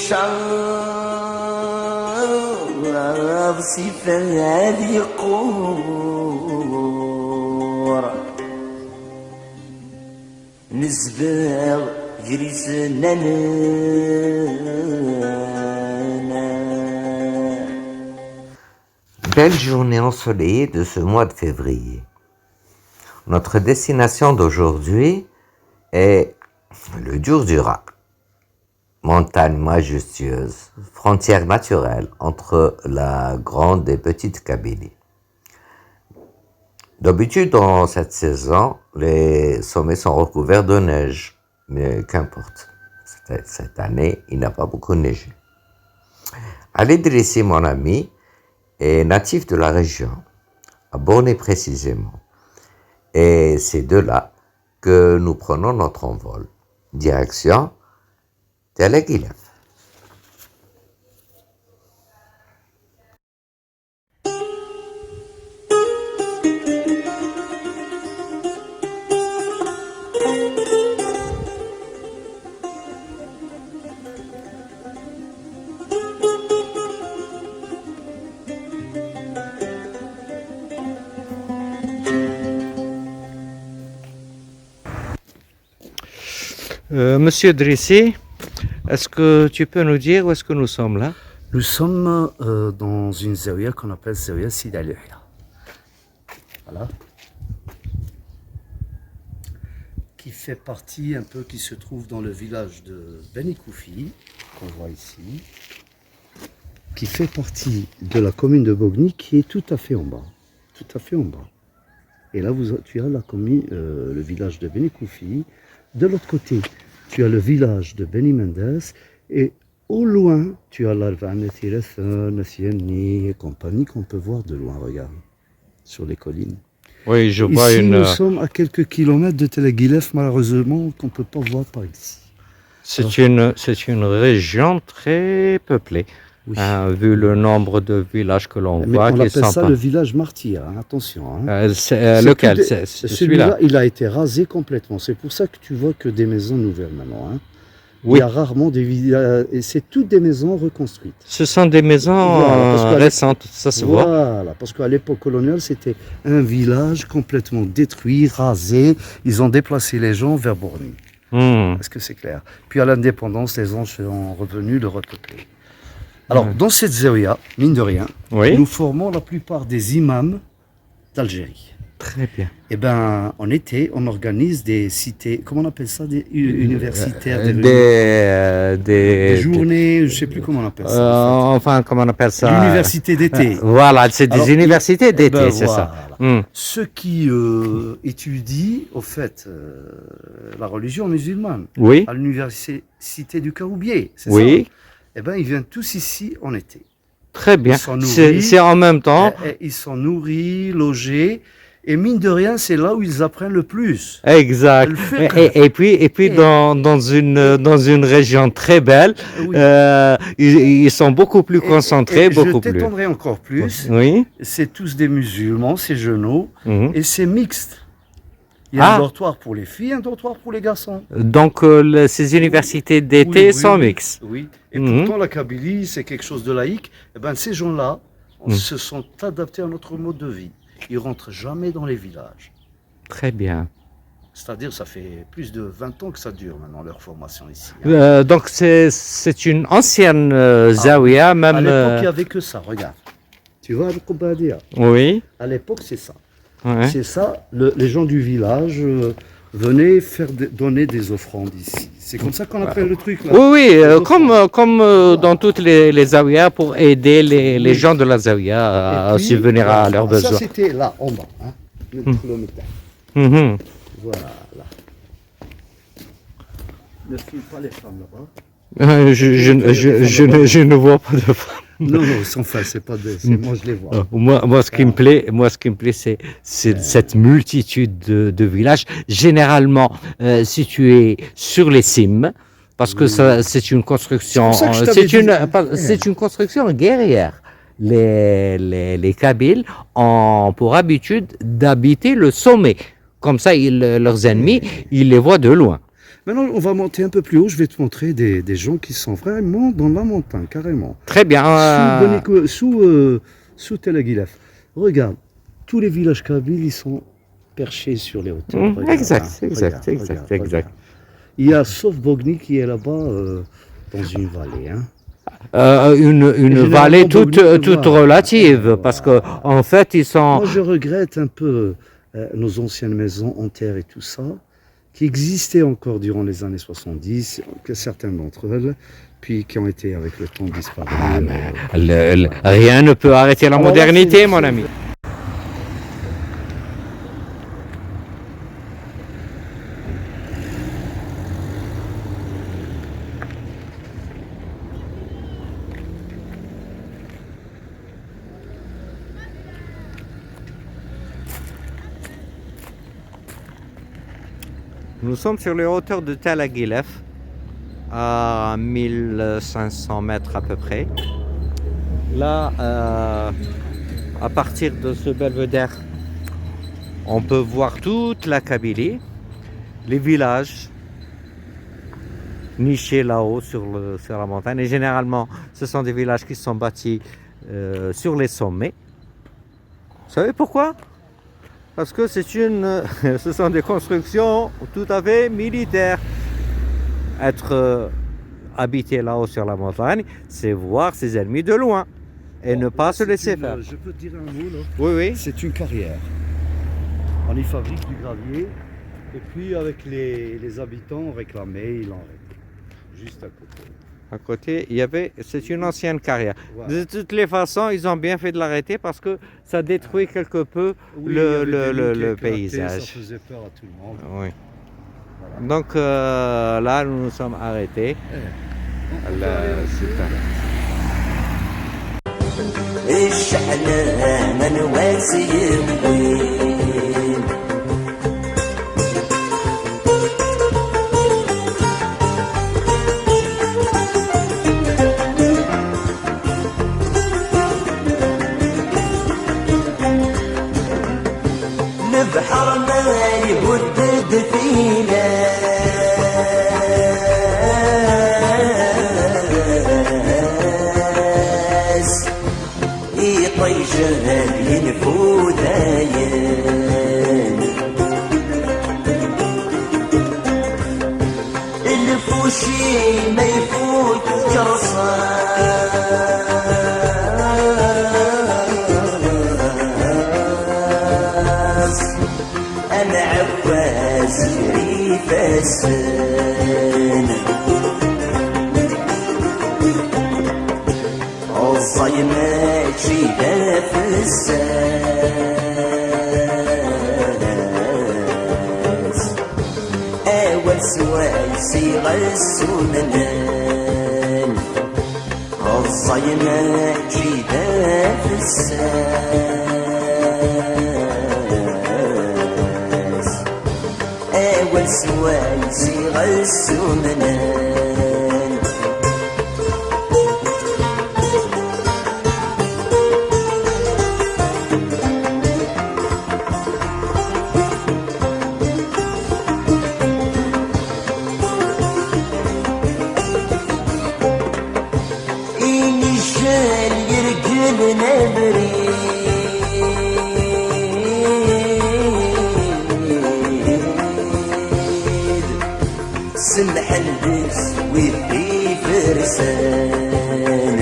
شرب سفاد يقور نزبغ جريسنا Belle journée ensoleillée de ce mois de février. Notre destination d'aujourd'hui est le Djurdjura, montagne majestueuse, frontière naturelle entre la grande et petite Kabylie. D'habitude, dans cette saison, les sommets sont recouverts de neige, mais qu'importe. Cette année, il n'a pas beaucoup neigé. Ali Drissi, mon ami, est natif de la région, à Borné précisément. Et c'est de là que nous prenons notre envol. Direction Tel Aguilef. Monsieur Drissi, est-ce que tu peux nous dire où est-ce que nous sommes là? Nous sommes dans une zaouia qu'on appelle zaouia Sidi Ali Haya. Voilà. Qui fait partie un peu, qui se trouve dans le village de Beni Koufi, qu'on voit ici. Qui fait partie de la commune de Bogny, qui est tout à fait en bas. Tout à fait en bas. Et là, tu as la commune, le village de Beni Koufi. De l'autre côté, tu as le village de Beni Mendes. Et au loin, tu as l'Alvan, Nassieni et compagnie qu'on peut voir de loin, regarde, sur les collines. Oui, je vois ici, une... nous sommes à quelques kilomètres de Tel Aguilef, malheureusement, qu'on ne peut pas voir par ici. C'est une région très peuplée, Oui. Vu le nombre de villages que l'on Mais voit. on qui appelle sont ça pas... le village martyr, hein, attention. Hein. Lequel? C'est celui-là, il a été rasé complètement. C'est pour ça que tu vois que des maisons nouvelles maintenant. Hein. Oui. Il y a rarement des villages, et c'est toutes des maisons reconstruites. Ce sont des maisons récentes, ça se voit. Voilà, parce qu'à l'époque coloniale, c'était un village complètement détruit, rasé. Ils ont déplacé les gens vers Borny. Est-ce que c'est clair? Puis à l'indépendance, les gens sont revenus de repeupler. Alors, dans cette zaouia, mine de rien, nous formons la plupart des imams d'Algérie. Très bien. Eh bien, en été, on organise des cités, comment on appelle ça, des universitaires, des journées, je ne sais plus comment on appelle ça. Enfin, comment on appelle ça? L'université d'été. Voilà, c'est des universités d'été, c'est voilà. ça. Ceux qui étudient, au fait, la religion musulmane, à l'université du Caroubier, c'est ça? Eh bien, ils viennent tous ici en été. Très bien. C'est en même temps. Ils sont nourris, logés. Et mine de rien, c'est là où ils apprennent le plus. Exact. Et puis dans une région très belle, ils sont beaucoup plus concentrés, beaucoup plus. Je t'étendrai encore plus. Oui. C'est tous des musulmans, ces genoux, et c'est mixte. Il y a un dortoir pour les filles, un dortoir pour les garçons. Donc ces universités d'été sont mixtes. Oui. Et pourtant la Kabylie, c'est quelque chose de laïque. Eh ben ces gens-là se sont adaptés à notre mode de vie. Ils rentrent jamais dans les villages. Très bien. C'est-à-dire, ça fait plus de 20 ans que ça dure maintenant, leur formation ici. Donc, c'est une ancienne zaouia, même... À l'époque, il n'y avait que ça, regarde. Tu vois, Al-Qoubadia. Oui. À l'époque, c'est ça. Ouais. C'est ça, les gens du village venaient donner des offrandes ici. C'est comme ça qu'on appelle le truc, là. Oui, comme dans toutes les zaouias, pour aider les gens de la zaouia à subvenir à leurs besoins. Ça, c'était là, en bas, hein, le kilomètre. Voilà. Ne filme pas les femmes là-bas. Je ne vois pas de femmes. Non, sans faire, c'est pas moi je les vois. Moi, ce qui me plaît, c'est cette multitude de villages, généralement situés sur les cimes, parce que c'est une construction, c'est une construction guerrière. Les Kabyles ont pour habitude d'habiter le sommet. Comme ça, leurs ennemis, ils les voient de loin. Maintenant, on va monter un peu plus haut. Je vais te montrer des gens qui sont vraiment dans la montagne, carrément. Très bien. Sous Tel Aguilaf. Regarde, tous les villages kabyles, ils sont perchés sur les hauteurs. Regarde, Exact. regarde. Il y a sauf Bogny qui est là-bas dans une vallée. Hein. Une vallée toute relative, Voilà. parce que en fait, ils sont... Moi, je regrette un peu nos anciennes maisons en terre et tout ça, qui existaient encore durant les années 70, que certaines d'entre elles, puis qui ont été avec le temps disparues. Rien ne peut arrêter la Alors là, modernité, c'est- mon ami. Nous sommes sur les hauteurs de Tel Aguilef, à 1500 mètres à peu près. Là, à partir de ce belvédère, on peut voir toute la Kabylie, les villages nichés là-haut sur la montagne. Et généralement, ce sont des villages qui sont bâtis sur les sommets. Vous savez pourquoi? Parce que ce sont des constructions tout à fait militaires. Être habité là-haut sur la montagne, c'est voir ses ennemis de loin et ne pas se laisser faire. Je peux te dire un mot là. Oui. C'est une carrière. On y fabrique du gravier et puis avec les habitants réclamaient, ils l'enlèvent. Juste à côté. À côté, c'est une ancienne carrière. Voilà. De toutes les façons, ils ont bien fait de l'arrêter parce que ça détruit quelque peu Oui, il y avait des le lignes qui éclataient, paysage. Ça faisait peur à tout le monde. Oui. Voilà. Donc là, nous nous sommes arrêtés. Super. الشحنة من واسي الوين البحر ما يهدد فينا طيشان ينفو داين الفوشي ما يفوت جرصاص انا عواز جري فاسن الصيمات شيدا في الساس أول سواسي غسون النان الصيمات شيدا في الساس أول سواسي غسون النان سمح البس ويدي فرسان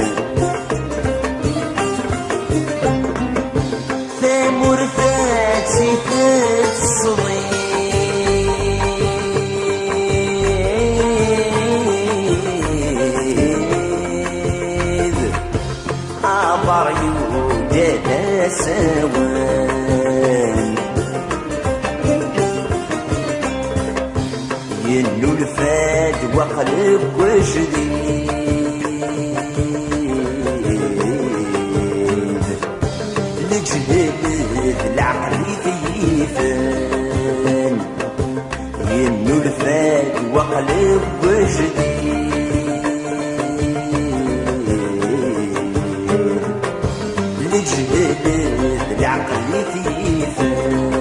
ثامر فاتي فات صغير عبر يوجد سوان ينو الفات وقلب وجديد الجهد العقل كيفان ينو الفات وقلب وجديد الجهد العقل كيفان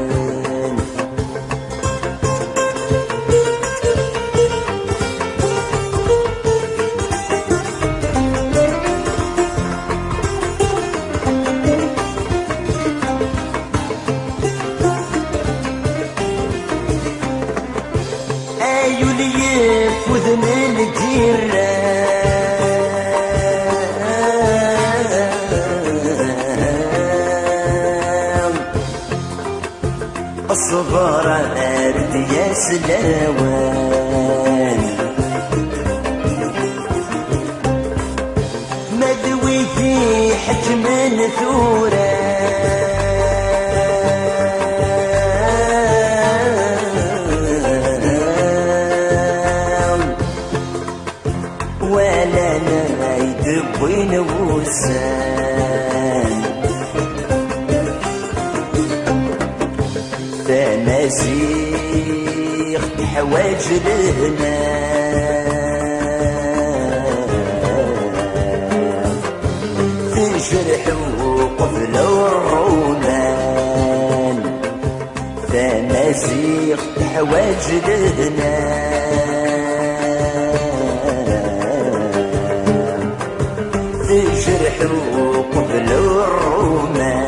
عيوني يفوز من الجيران الصغار أرد يا سلاوان مدوي في حجم ثوران ولا نايد بين وسان تمازيغ حواج لهنا تجرح وقفل الرومان تمازيغ حواج لهنا تجرح وقفل الرومان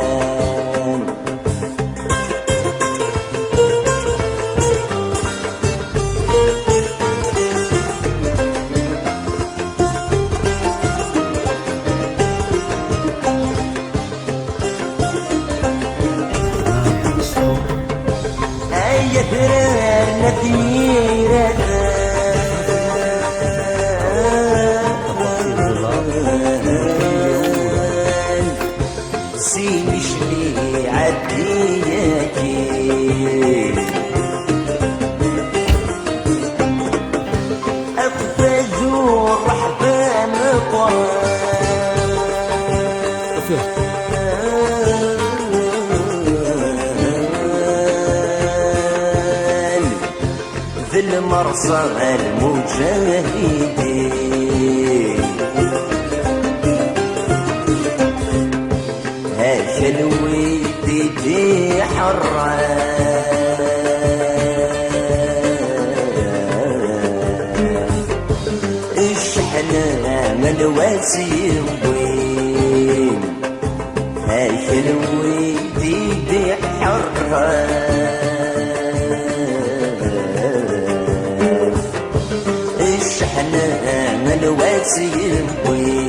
يثرر نثيرة سيمش لي عدياكي أقفزوا رحبة في المرصى المجاهدين هاك الويدي حران الشحنة من واسيوين هاك الويدي حران الشحنة من واسيوين